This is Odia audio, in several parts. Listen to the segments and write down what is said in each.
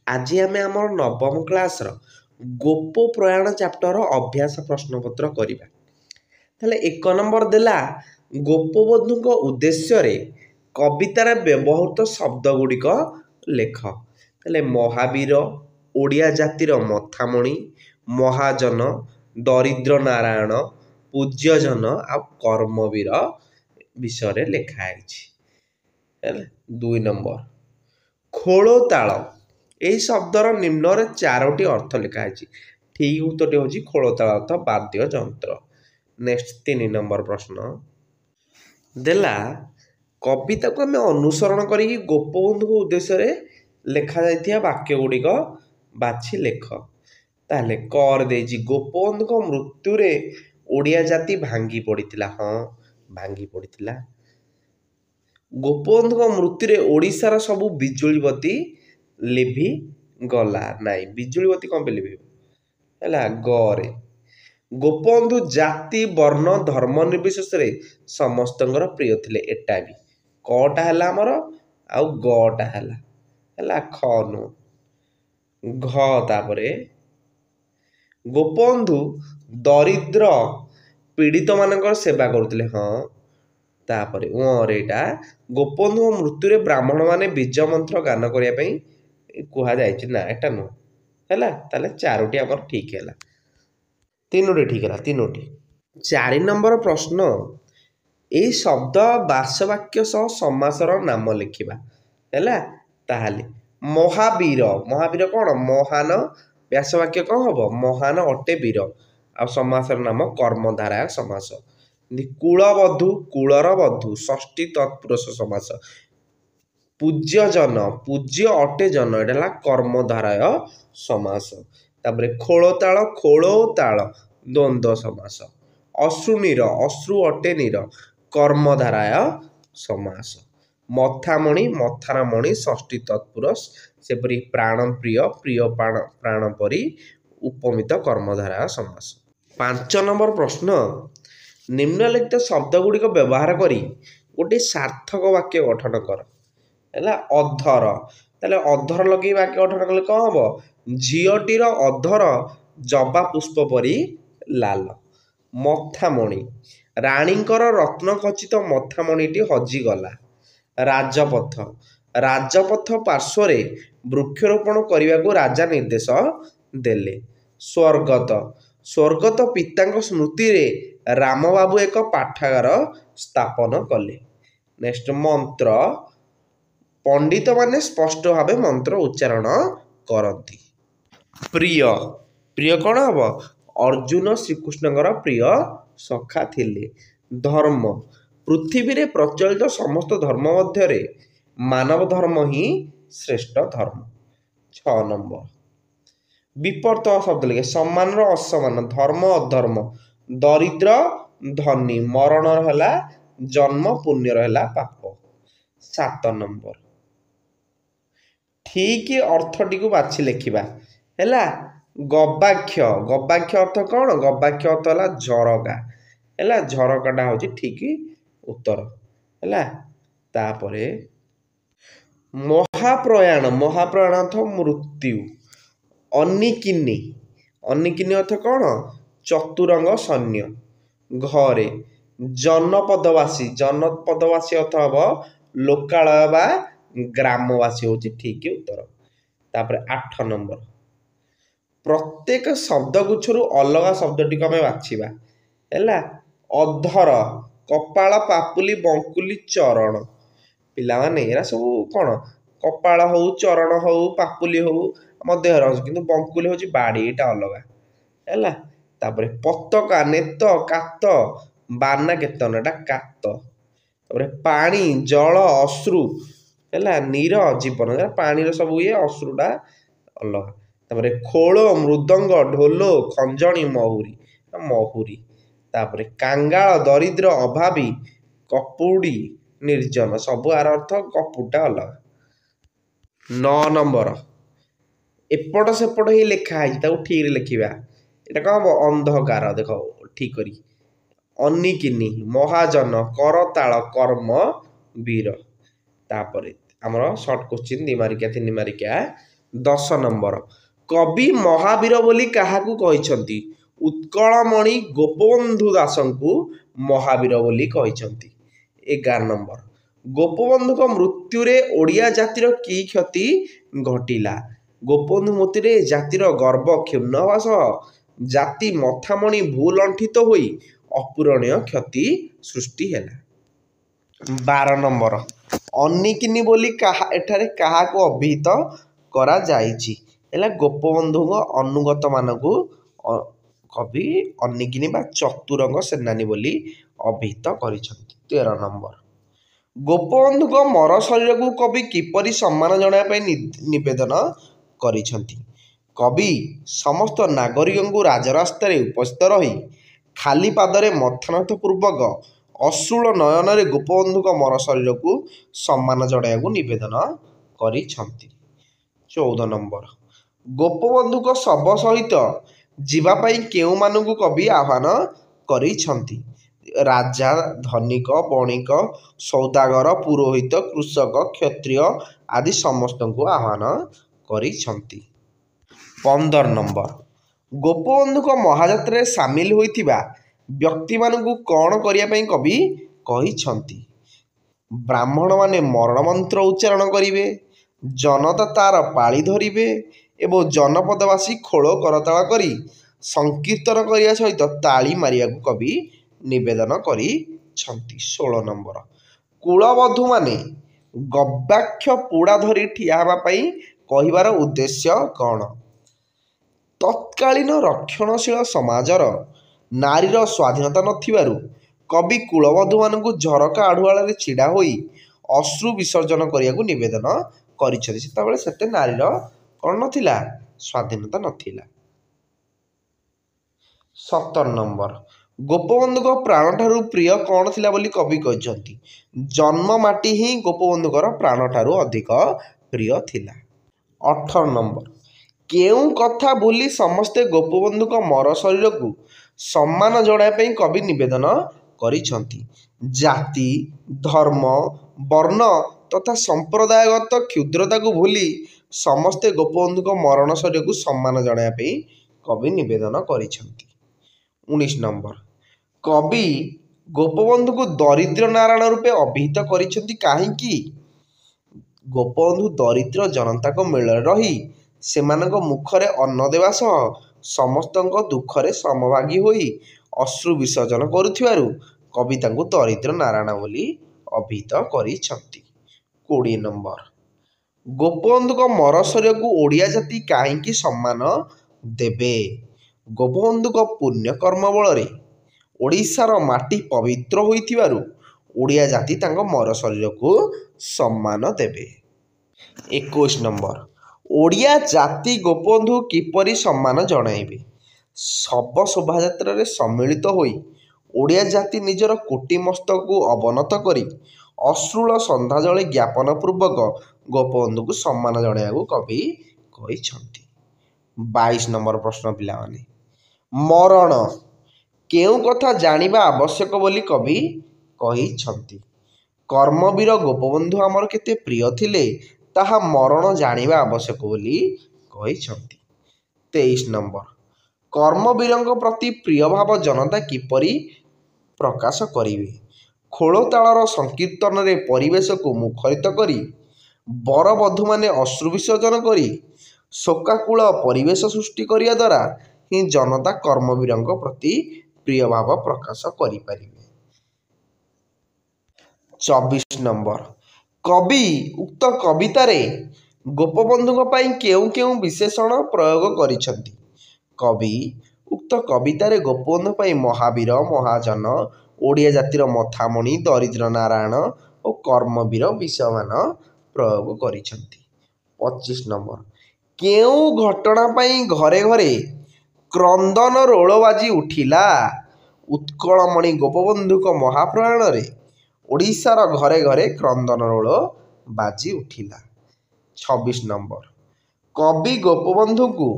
आज आम आम नवम क्लास गोप प्रयाण चैप्टर अभ्यास प्रश्नपत्र करवा। ताहले 1 नंबर देला गोपबंधु उद्देश्य रे कवितार व्यवहृत शब्द गुड़िक लेख। ताहले महावीर, ओडिया जातिर मथामणि, महाजन, दरिद्र नारायण, पूज्यजन आ कर्मवीर विषय लिखाई। 2 नंबर खोलताल यही शब्दर निम्न चारोटी अर्थ लिखाई। ठीक उत्तर हूँ खोलताल अर्थ वाद्य यंत्र। नेक्स्ट 3 नंबर प्रश्न देला कविता को आम अनुसरण करी गोपबंधु उद्देश्य रे लेखा जाइथिया वाक्य गुड़िक बाछि लेख। ताहले कर देछि गोपबंधु मृत्यु रे ओडिया जाति भांगी पड़िथिला। हाँ भांगी पड़िथिला। गोपबंधु मृत्यु रे ओडिशार सबु बिजुली बत्ती लिभि गला। नाई बिजुली बत्ती कौन पे लिभि है गरे। गोपबंधु जाति वर्ण धर्म निर्विशेष रे समस्तंकर प्रिय थिले। एटा भी कटा है आमर आउ गटा है खनु घ। तापरे गोपबंधु दरिद्र पीड़ित मानकर सेवा करुले। हाँ तापरे ओरेटा गोपबंधु मृत्यु रे ब्राह्मण माने बीज मंत्र गान करिया पई कुहा जायछि ना एटा नो हैला। ताले चारोटी हमर ठीक हैला। तीनोटी ठीक हैला तीनोटी। 4 नंबर प्रश्न ए शब्द वाक्य सह समासर नाम लिखिबा हैला। ताहाले महावीर महावीर कौन महान व्यासवाक्य कौन हम महान अटे वीर आ समासर नाम कर्मधारय समास। कूलबधु कूलर बधु षष्ठी तत्पुरुष समास। पूज्यजन पूज्य अटे जन एटा कर्मधारय समास। तापरे खोलताल खोलताल द्वंद्व समास। अश्रुनीर अश्रु अटे नीर कर्मधारय समास। मथामणि मथारामणि षष्ठी तत्पुरुष सेपरी प्राणप्रिय प्रिय प्राण परी उपमित कर्मधारय समास। 5 नंबर प्रश्न निम्नलिखित शब्द गुड़िक व्यवहार करी गोटे सार्थक वाक्य गठन कर है। अधर ताले अधर लगे वाक्य गठन कले कौन हम झीटीर अधर जबा पुष्प परी लाल। मथामणि राणीकर रत्नखचित मथामणिटी हजिगला। राजपथ राजपथ पार्श्वरे वृक्षरोपण करने को राजा निर्देश देले। स्वर्गत स्वर्गत पिता स्मृति रे रामबाबू एक पाठागार स्थापन कले। नेक्स्ट मंत्र पंडित माने स्पष्ट भाव मंत्र उच्चारण करती। प्रिय प्रिय कौन हम अर्जुन श्रीकृष्ण प्रिय सखा थिले। धर्म पृथ्वी रे प्रचलित समस्त धर्म मध्य मानव धर्म ही श्रेष्ठ धर्म। 6 नंबर विपर्त शब्द लिखे सम्मान रो असमान धर्म अधर्म दरिद्र धनी मरण है जन्म पुण्य है पाप। 7 नंबर ठीक अर्थटी को बाछि लिखिबा हैला। गवाक्ष गवाक्ष अर्थ कौन गवाक्ष अर्थ है झरका है झरकाटा हूँ ठीक उत्तर है। तापरे महाप्रयाण महाप्रयाण अर्थ मृत्यु। अनिकिनी अनिकिनी अर्थ कौन चतुरंग सैन्य। घरे जनपदवासी जनपदवासी अर्थ हम लोकालय बा ग्रामवासी हूँ ठीक उत्तर। तापरे 8 नंबर प्रत्येक शब्द गुच्छरु अलग शब्दटी को आम बाछिबा है। अधर कपाल पापुली बंकुली चरण पिला माने एरा सब कौन कपाल हो चरण हो पापुली हो आम देहर कि बंकुली हूँ बाड़ी एटा अलग है। तापरे पतका नेत कात बाना केतन एटा कात। तापरे पानी जल अश्रु है नीर जीवन पानी सब ये अश्रुटा अलग। तापरे खोल मृदंग ढोल खंजणी महुरी महुरी। तापरे कांगाल दरिद्र अभावी कपुड़ी निर्जन सब आर अर्थ कपुटा अलग। 9 नंबर एपट सेपट ही लिखा है ठीक लिखा ये कौन हम अंधकार देख ठीक करी। अनिकिनी महाजन करताल कर्म वीर। तापरे आमर सर्ट क्वेश्चन 2 मार्किया 3 मार्किया 10 ନମ୍ବର କବି ମହାବୀର ବୋଲି କାହାକୁ କହିଛନ୍ତି? ଉତ୍କଳମଣି ଗୋପବନ୍ଧୁ ଦାସଙ୍କୁ ମହାବୀର ବୋଲି କହିଛନ୍ତି। 11 ନମ୍ବର ଗୋପବନ୍ଧୁଙ୍କ ମୃତ୍ୟୁରେ ଓଡ଼ିଆ ଜାତିର କି କ୍ଷତି ଘଟିଲା? ଗୋପବନ୍ଧୁ ମୃତ୍ୟୁରେ ଜାତିର ଗର୍ବ କ୍ଷୁର୍ଣ୍ଣ ହେବା ସହ ଜାତି ମଥାମଣି ଭୁଲ ଅଣ୍ଠିତ ହୋଇ ଅପୂରଣୀୟ କ୍ଷତି ସୃଷ୍ଟି ହେଲା। 12 ନମ୍ବର ଅନିକିନି ବୋଲି ଏଠାରେ କାହାକୁ ଅଭିହିତ କରାଯାଇଛି? ହେଲା ଗୋପବନ୍ଧୁଙ୍କ ଅନୁଗତମାନଙ୍କୁ କବି ଅନିକିନି ବା ଚତୁରଙ୍ଗ ସେନାନୀ ବୋଲି ଅଭିହିତ କରିଛନ୍ତି। 13 ନମ୍ବର ଗୋପବନ୍ଧୁଙ୍କ ମର ଶରୀରକୁ କବି କିପରି ସମ୍ମାନ ଜଣାଇବା ପାଇଁ ନିବେଦନ କରିଛନ୍ତି? କବି ସମସ୍ତ ନାଗରିକଙ୍କୁ ରାଜରାସ୍ତାରେ ଉପସ୍ଥିତ ରହି ଖାଲି ପାଦରେ ମଥାନଥ ପୂର୍ବକ ଅଶ୍ରୁଳ ନୟନରେ ଗୋପବନ୍ଧୁଙ୍କ ମର ଶରୀରକୁ ସମ୍ମାନ ଜଣାଇବାକୁ ନିବେଦନ କରିଛନ୍ତି। 14 ନମ୍ବର ଗୋପବନ୍ଧୁଙ୍କ ଶବ ସହିତ ଯିବା ପାଇଁ କେଉଁମାନଙ୍କୁ କବି ଆହ୍ୱାନ କରିଛନ୍ତି? ରାଜା, ଧନିକ, ବଣିକ, ସୌଦାଗର, ପୁରୋହିତ, କୃଷକ, କ୍ଷତ୍ରିୟ ଆଦି ସମସ୍ତଙ୍କୁ ଆହ୍ୱାନ କରିଛନ୍ତି। 15 ନମ୍ବର ଗୋପବନ୍ଧୁଙ୍କ ମହାଯାତ୍ରାରେ ସାମିଲ ହୋଇଥିବା ବ୍ୟକ୍ତିମାନଙ୍କୁ କ'ଣ କରିବା ପାଇଁ କବି କହିଛନ୍ତି? ବ୍ରାହ୍ମଣମାନେ ମରଣ ମନ୍ତ୍ର ଉଚ୍ଚାରଣ କରିବେ, ଜନତା ତାର ପାଳି ଧରିବେ ଏବଂ ଜନପଦବାସୀ ଖୋଳ କରତାଳ କରି ସଂକୀର୍ତ୍ତନ କରିବା ସହିତ ତାଳି ମାରିବାକୁ କବି ନିବେଦନ କରିଛନ୍ତି। 16 ନମ୍ବର କୁଳବଧୂମାନେ ଗବାକ୍ଷ ପୁଡ଼ା ଧରି ଠିଆ ହେବା ପାଇଁ କହିବାର ଉଦ୍ଦେଶ୍ୟ କ'ଣ? ତତ୍କାଳୀନ ରକ୍ଷଣଶୀଳ ସମାଜର ନାରୀର ସ୍ୱାଧୀନତା ନଥିବାରୁ କବି କୁଳବଧୂମାନଙ୍କୁ ଝରକା ଆଢ଼ୁଆଳରେ ଛିଡ଼ା ହୋଇ ଅଶ୍ରୁ ବିସର୍ଜନ କରିବାକୁ ନିବେଦନ କରିଛନ୍ତି। ସେତେବେଳେ ସେତେ ନାରୀର କ'ଣ ନଥିଲା? ସ୍ୱାଧୀନତା ନଥିଲା। 17 ନମ୍ବର ଗୋପବନ୍ଧୁଙ୍କ ପ୍ରାଣଠାରୁ ପ୍ରିୟ କ'ଣ ଥିଲା ବୋଲି କବି କହିଛନ୍ତି? ଜନ୍ମ ମାଟି ହିଁ ଗୋପବନ୍ଧୁଙ୍କର ପ୍ରାଣଠାରୁ ଅଧିକ ପ୍ରିୟ ଥିଲା। 18 ନମ୍ବର କେଉଁ କଥା ଭୁଲି ସମସ୍ତେ ଗୋପବନ୍ଧୁଙ୍କ ମର ଶରୀରକୁ ସମ୍ମାନ ଜଣାଇବା ପାଇଁ କବି ନିବେଦନ କରିଛନ୍ତି? ଜାତି, ଧର୍ମ, ବର୍ଣ୍ଣ ତଥା ସମ୍ପ୍ରଦାୟଗତ କ୍ଷୁଦ୍ରତାକୁ ଭୁଲି ସମସ୍ତେ ଗୋପବନ୍ଧୁଙ୍କ ମରଣ ଶରୀରକୁ ସମ୍ମାନ ଜଣାଇବା ପାଇଁ କବି ନିବେଦନ କରିଛନ୍ତି। 19 ନମ୍ବର କବି ଗୋପବନ୍ଧୁଙ୍କୁ ଦରିଦ୍ର ନାରାୟଣ ରୂପେ ଅଭିହିତ କରିଛନ୍ତି କାହିଁକି? ଗୋପବନ୍ଧୁ ଦରିଦ୍ର ଜନତାଙ୍କ ମେଳରେ ରହି ସେମାନଙ୍କ ମୁଖରେ ଅନ୍ନ ଦେବା ସହ ସମସ୍ତଙ୍କ ଦୁଃଖରେ ସମଭାଗୀ ହୋଇ ଅଶ୍ରୁ ବିସର୍ଜନ କରୁଥିବାରୁ କବି ତାଙ୍କୁ ଦରିଦ୍ର ନାରାୟଣ ବୋଲି ଅଭିହିତ କରିଛନ୍ତି। 20 ନମ୍ବର ଗୋପବନ୍ଧୁଙ୍କ ମର ଶରୀରକୁ ଓଡ଼ିଆ ଜାତି କାହିଁକି ସମ୍ମାନ ଦେବେ? ଗୋପବନ୍ଧୁଙ୍କ ପୁଣ୍ୟକର୍ମ ବଳରେ ଓଡ଼ିଶାର ମାଟି ପବିତ୍ର ହୋଇଥିବାରୁ ଓଡ଼ିଆ ଜାତି ତାଙ୍କ ମର ଶରୀରକୁ ସମ୍ମାନ ଦେବେ। 21 ନମ୍ବର ଓଡ଼ିଆ ଜାତି ଗୋପବନ୍ଧୁ କିପରି ସମ୍ମାନ ଜଣାଇବେ? ଶବ ଶୋଭାଯାତ୍ରାରେ ସମ୍ମିଳିତ ହୋଇ ଓଡ଼ିଆ ଜାତି ନିଜର କୋଟି ମସ୍ତକକୁ ଅବନତ କରି ଅଶ୍ରୁଳ ଶ୍ରଦ୍ଧାଞ୍ଜଳି ଜ୍ଞାପନ ପୂର୍ବକ ଗୋପବନ୍ଧୁଙ୍କୁ ସମ୍ମାନ ଜଣାଇବାକୁ କବି କହିଛନ୍ତି। 22 ନମ୍ବର ପ୍ରଶ୍ନ ପିଲାମାନେ ମରଣ କେଉଁ କଥା ଜାଣିବା ଆବଶ୍ୟକ ବୋଲି କବି କହିଛନ୍ତି? କର୍ମବୀର ଗୋପବନ୍ଧୁ ଆମର କେତେ ପ୍ରିୟ ଥିଲେ ତାହା ମରଣ ଜାଣିବା ଆବଶ୍ୟକ ବୋଲି କହିଛନ୍ତି। 23 ନମ୍ବର କର୍ମବୀରଙ୍କ ପ୍ରତି ପ୍ରିୟ ଭାବ ଜନତା କିପରି ପ୍ରକାଶ କରିବେ? ଖୋଳତାଳର ସଂକୀର୍ତ୍ତନରେ ପରିବେଶକୁ ମୁଖରିତ କରି ବରବଧୂମାନେ ଅଶ୍ରୁ ବିସର୍ଜନ କରି ଶୋକାକୁଳ ପରିବେଶ ସୃଷ୍ଟି କରିବା ଦ୍ୱାରା ହିଁ ଜନତା କର୍ମବୀରଙ୍କ ପ୍ରତି ପ୍ରିୟ ଭାବ ପ୍ରକାଶ କରିପାରିବେ। 24 ନମ୍ବର କବି ଉକ୍ତ କବିତାରେ ଗୋପବନ୍ଧୁଙ୍କ ପାଇଁ କେଉଁ କେଉଁ ବିଶେଷଣ ପ୍ରୟୋଗ କରିଛନ୍ତି? କବି ଉକ୍ତ କବିତାରେ ଗୋପବନ୍ଧୁ ପାଇଁ ମହାବୀର, ମହାଜନ, ଓଡ଼ିଆ ଜାତିର ମଥାମଣି, ଦରିଦ୍ର ନାରାୟଣ ଓ କର୍ମବୀର ବିଷୟମାନ ପ୍ରୟୋଗ କରିଛନ୍ତି। 25 ନମ୍ବର କେଉଁ ଘଟଣା ପାଇଁ ଘରେ ଘରେ କ୍ରନ୍ଦନ ରୋଳ ବାଜି ଉଠିଲା? ଉତ୍କଳମଣି ଗୋପବନ୍ଧୁଙ୍କ ମହାପ୍ରୟାଣରେ ଓଡ଼ିଶାର ଘରେ ଘରେ କ୍ରନ୍ଦନ ରୋଳ ବାଜି ଉଠିଲା। 26 ନମ୍ବର କବି ଗୋପବନ୍ଧୁଙ୍କୁ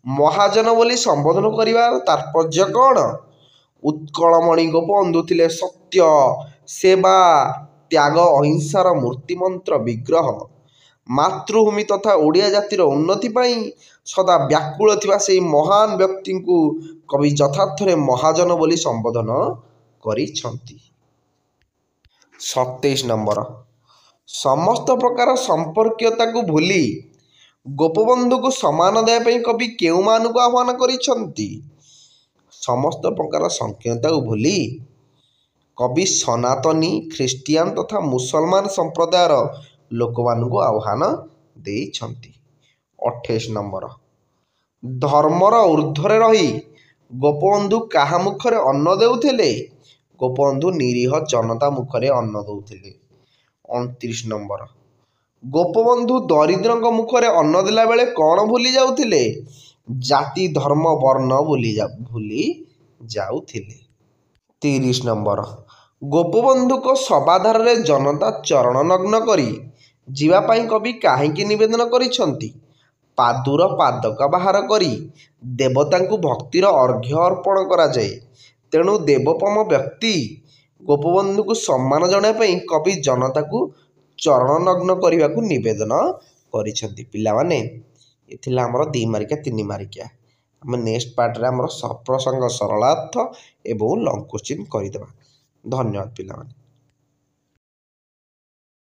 ମହାଜନ ବୋଲି ସମ୍ବୋଧନ କରିବାର ତାତ୍ପର୍ଯ୍ୟ କ'ଣ? ଉତ୍କଳମଣି ଗୋପବନ୍ଧୁ ଥିଲେ ସତ୍ୟ, ସେବା, ତ୍ୟାଗ, ଅହିଂସାର ମୂର୍ତ୍ତିମନ୍ତ୍ର ବିଗ୍ରହ। ମାତୃଭୂମି ତଥା ଓଡ଼ିଆ ଜାତିର ଉନ୍ନତି ପାଇଁ ସଦା ବ୍ୟାକୁଳ ଥିବା ସେହି ମହାନ ବ୍ୟକ୍ତିଙ୍କୁ କବି ଯଥାର୍ଥରେ ମହାଜନ ବୋଲି ସମ୍ବୋଧନ କରିଛନ୍ତି। 27 ନମ୍ବର, ସମସ୍ତ ପ୍ରକାର ସମ୍ପର୍କୀୟତାକୁ ଭୁଲି ଗୋପବନ୍ଧୁକୁ ସମ୍ମାନ ଦେବା ପାଇଁ କବି କେଉଁମାନଙ୍କୁ ଆହ୍ୱାନ କରିଛନ୍ତି? ସମସ୍ତ ପ୍ରକାର ସଂକୀର୍ଣ୍ଣତାକୁ ଭୁଲି କବି ସନାତନୀ, ଖ୍ରୀଷ୍ଟିଆନ ତଥା ମୁସଲମାନ ସମ୍ପ୍ରଦାୟର ଲୋକମାନଙ୍କୁ ଆହ୍ୱାନ ଦେଇଛନ୍ତି। 28 ନମ୍ବର, ଧର୍ମର ଊର୍ଦ୍ଧ୍ୱରେ ରହି ଗୋପବନ୍ଧୁ କାହା ମୁଖରେ ଅନ୍ନ ଦେଉଥିଲେ? ଗୋପବନ୍ଧୁ ନିରୀହ ଜନତା ମୁଖରେ ଅନ୍ନ ଦେଉଥିଲେ। 29 ନମ୍ବର, ଗୋପବନ୍ଧୁ ଦରିଦ୍ରଙ୍କ ମୁଖରେ ଅନ୍ନ ଦେଲାବେଳେ କ'ଣ ଭୁଲି ଯାଉଥିଲେ? ଜାତି, ଧର୍ମ, ବର୍ଣ୍ଣ ଭୁଲି ଯାଉଥିଲେ। 30 ନମ୍ବର, ଗୋପବନ୍ଧୁଙ୍କ ସବାଧାରରେ ଜନତା ଚରଣନଗ୍ନ କରି ଯିବା ପାଇଁ କବି କାହିଁକି ନିବେଦନ କରିଛନ୍ତି? ପାଦୁର ପାଦକା ବାହାର କରି ଦେବତାଙ୍କୁ ଭକ୍ତିର ଅର୍ଘ୍ୟ ଅର୍ପଣ କରାଯାଏ। ତେଣୁ ଦେବୋପମ ବ୍ୟକ୍ତି ଗୋପବନ୍ଧୁଙ୍କୁ ସମ୍ମାନ ଜଣାଇବା ପାଇଁ କବି ଜନତାକୁ ଚରଣନଗ୍ନ କରିବାକୁ ନିବେଦନ କରିଛନ୍ତି। ପିଲାମାନେ, ଏ ଥିଲା ଆମର 2 ମାର୍କିଆ 3 ମାର୍କିଆ। ଆମେ ନେକ୍ସଟ ପାର୍ଟରେ ଆମର ସପ୍ରସଙ୍ଗ ସରଳାର୍ଥ ଏବଂ ଲଙ୍ଗ କୋଶ୍ଚିନ୍ କରିଦେବା। ଧନ୍ୟବାଦ ପିଲାମାନେ।